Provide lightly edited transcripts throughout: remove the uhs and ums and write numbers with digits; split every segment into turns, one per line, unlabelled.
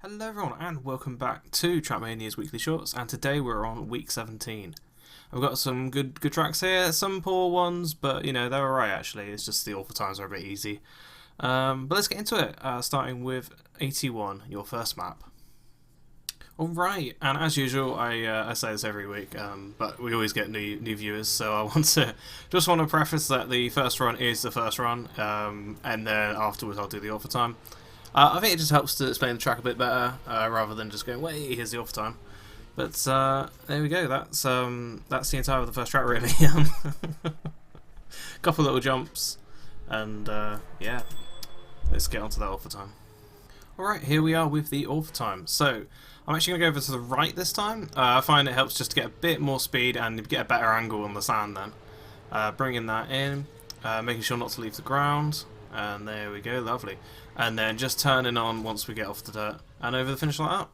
Hello everyone and welcome back to TrackMania's Weekly Shorts, and today we're on week 17. I've got some good tracks here, some poor ones, but you know, they're alright actually. It's just the awful times are a bit easy. But let's get into it, starting with 81, your first map. Alright, and as usual, I say this every week, but we always get new viewers, so I want to preface that the first run is the first run, and then afterwards I'll do the overtime. I think it just helps to explain the track a bit better, rather than just going, wait, here's the overtime. But there we go, that's the entire of the first track really. Couple little jumps, and yeah, let's get onto that overtime. Alright, here we are with the overtime. So, I'm actually going to go over to the right this time. I find it helps just to get a bit more speed and get a better angle on the sand then. Bringing that in, making sure not to leave the ground, and there we go, lovely. And then just turning on once we get off the dirt and over the finish like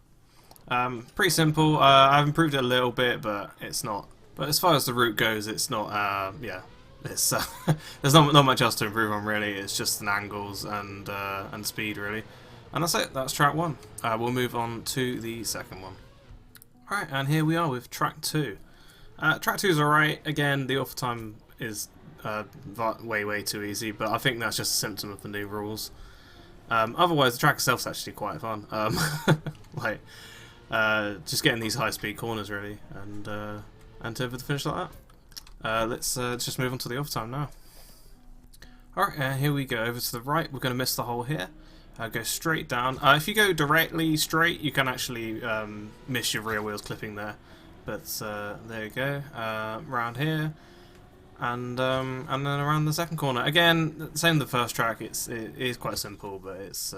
that. Pretty simple. I've improved it a little bit, but it's not. But as far as the route goes, it's not. Yeah, it's there's not much else to improve on really. It's just an angles and speed really. And that's it. That's track one. We'll move on to the second one. All right, and here we are with track two. Track two is alright. Again, the overtime is way too easy, but I think that's just a symptom of the new rules. Otherwise, the track itself is actually quite fun. Like, just getting these high-speed corners really, and over the finish like that. Let's just move on to the overtime now. Alright, here we go. Over to the right, we're going to miss the hole here. Go straight down. If you go directly straight, you can actually miss your rear wheels clipping there. But there you go. Round here. And then around the second corner again, same as the first track. It is quite simple, but it's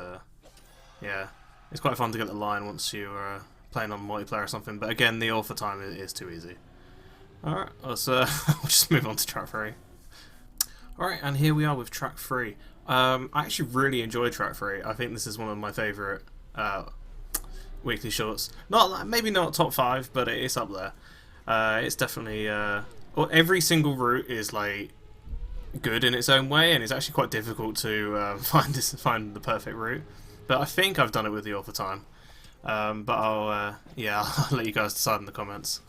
yeah, it's quite fun to get the line once you're playing on multiplayer or something. But again, the alpha time is too easy. All right, let's we'll just move on to track 3. All right, and here we are with track 3. I actually really enjoyed track 3. I think this is one of my favourite weekly shorts. Maybe not top 5, but it's up there. It's definitely. Well, every single route is like good in its own way, and it's actually quite difficult to find the perfect route. But I think I've done it with the overtime. But I'll let you guys decide in the comments.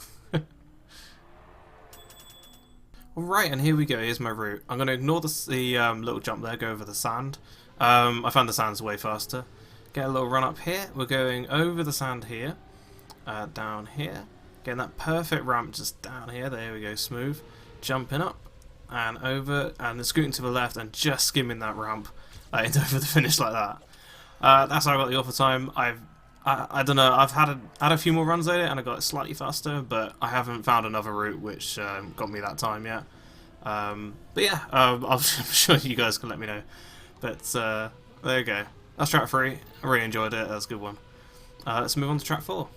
Alright, and here we go. Here's my route. I'm going to ignore the little jump there, go over the sand. I found the sand's way faster. Get a little run up here. We're going over the sand here, down here. Getting that perfect ramp just down here. There we go, smooth. Jumping up and over, and then scooting to the left and just skimming that ramp over the finish like that. That's how I got the overtime. I don't know. I've had a few more runs at it and I got it slightly faster, but I haven't found another route which got me that time yet. But yeah, I'm sure you guys can let me know. But there you go. That's track 3. I really enjoyed it. That was a good one. Let's move on to track 4.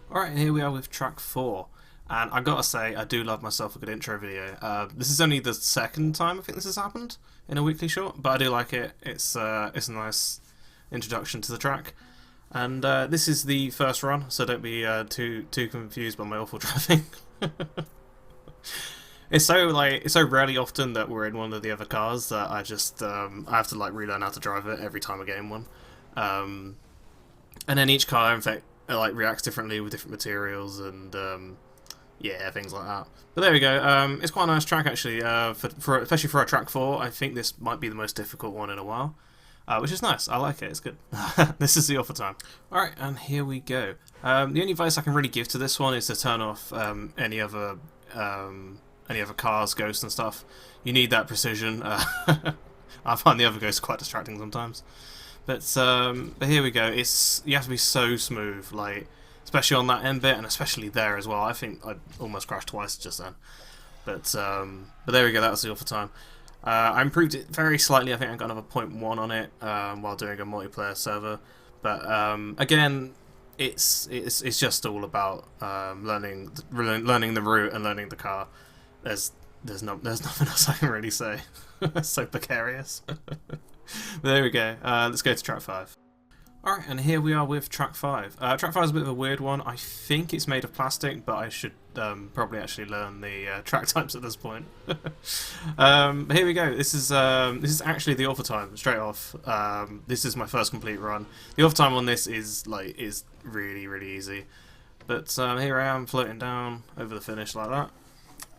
Alright, and here we are with track 4, and I gotta say, I do love myself a good intro video. This is only the second time I think this has happened in a weekly short, but I do like it. It's a nice introduction to the track, and this is the first run, so don't be too confused by my awful driving. It's so rarely often that we're in one of the other cars that I just I have to like relearn how to drive it every time I get in one, and then each car, in fact, it like reacts differently with different materials and yeah, things like that. But there we go. It's quite a nice track actually. Especially for a track 4, I think this might be the most difficult one in a while, which is nice. I like it. It's good. This is the offer time. All right, and here we go. The only advice I can really give to this one is to turn off any other cars, ghosts and stuff. You need that precision. I find the other ghosts quite distracting sometimes. But here we go. You have to be so smooth, like especially on that end bit, and especially there as well. I think I almost crashed twice just then. But there we go. That was the overtime. I improved it very slightly. I think I got another 0.1 on it while doing a multiplayer server. But again, it's just all about learning the route and learning the car. There's nothing else I can really say. It's so precarious. But there we go. Let's go to track 5. Alright, and here we are with track 5. Track 5 is a bit of a weird one. I think it's made of plastic, but I should probably actually learn the track types at this point. Here we go. This is actually the author time, straight off. This is my first complete run. The author time on this is really, really easy. But here I am floating down over the finish like that,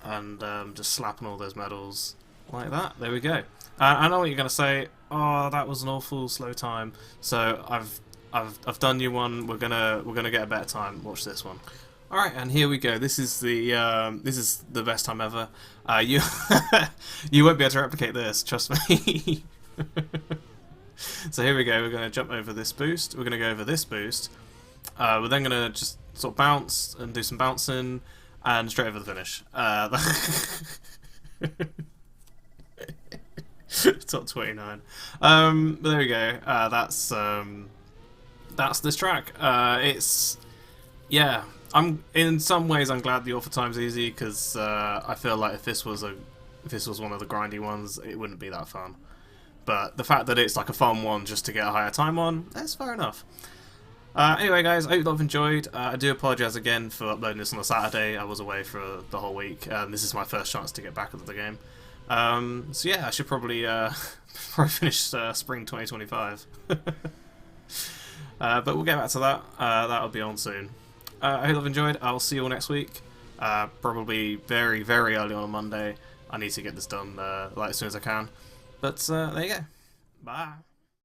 and just slapping all those medals like that. There we go. I know what you're going to say. Oh, that was an awful slow time. So I've done you one. We're gonna get a better time. Watch this one. All right, and here we go. This is the best time ever. You you won't be able to replicate this. Trust me. So here we go. We're gonna jump over this boost. We're gonna go over this boost. We're then gonna just sort of bounce and do some bouncing and straight over the finish. Top 29. But there we go. That's this track. I'm in some ways I'm glad the author time's easy because I feel like if this was one of the grindy ones, it wouldn't be that fun. But the fact that it's like a fun one just to get a higher time on, that's fair enough. Anyway, guys, I hope you've enjoyed. I do apologise again for uploading this on a Saturday. I was away for the whole week. This is my first chance to get back into the game. So yeah, I should probably finish spring 2025. But we'll get back to that. That'll be on soon. I hope you've enjoyed. I'll see you all next week. Probably very, very early on Monday. I need to get this done as soon as I can. But there you go. Bye.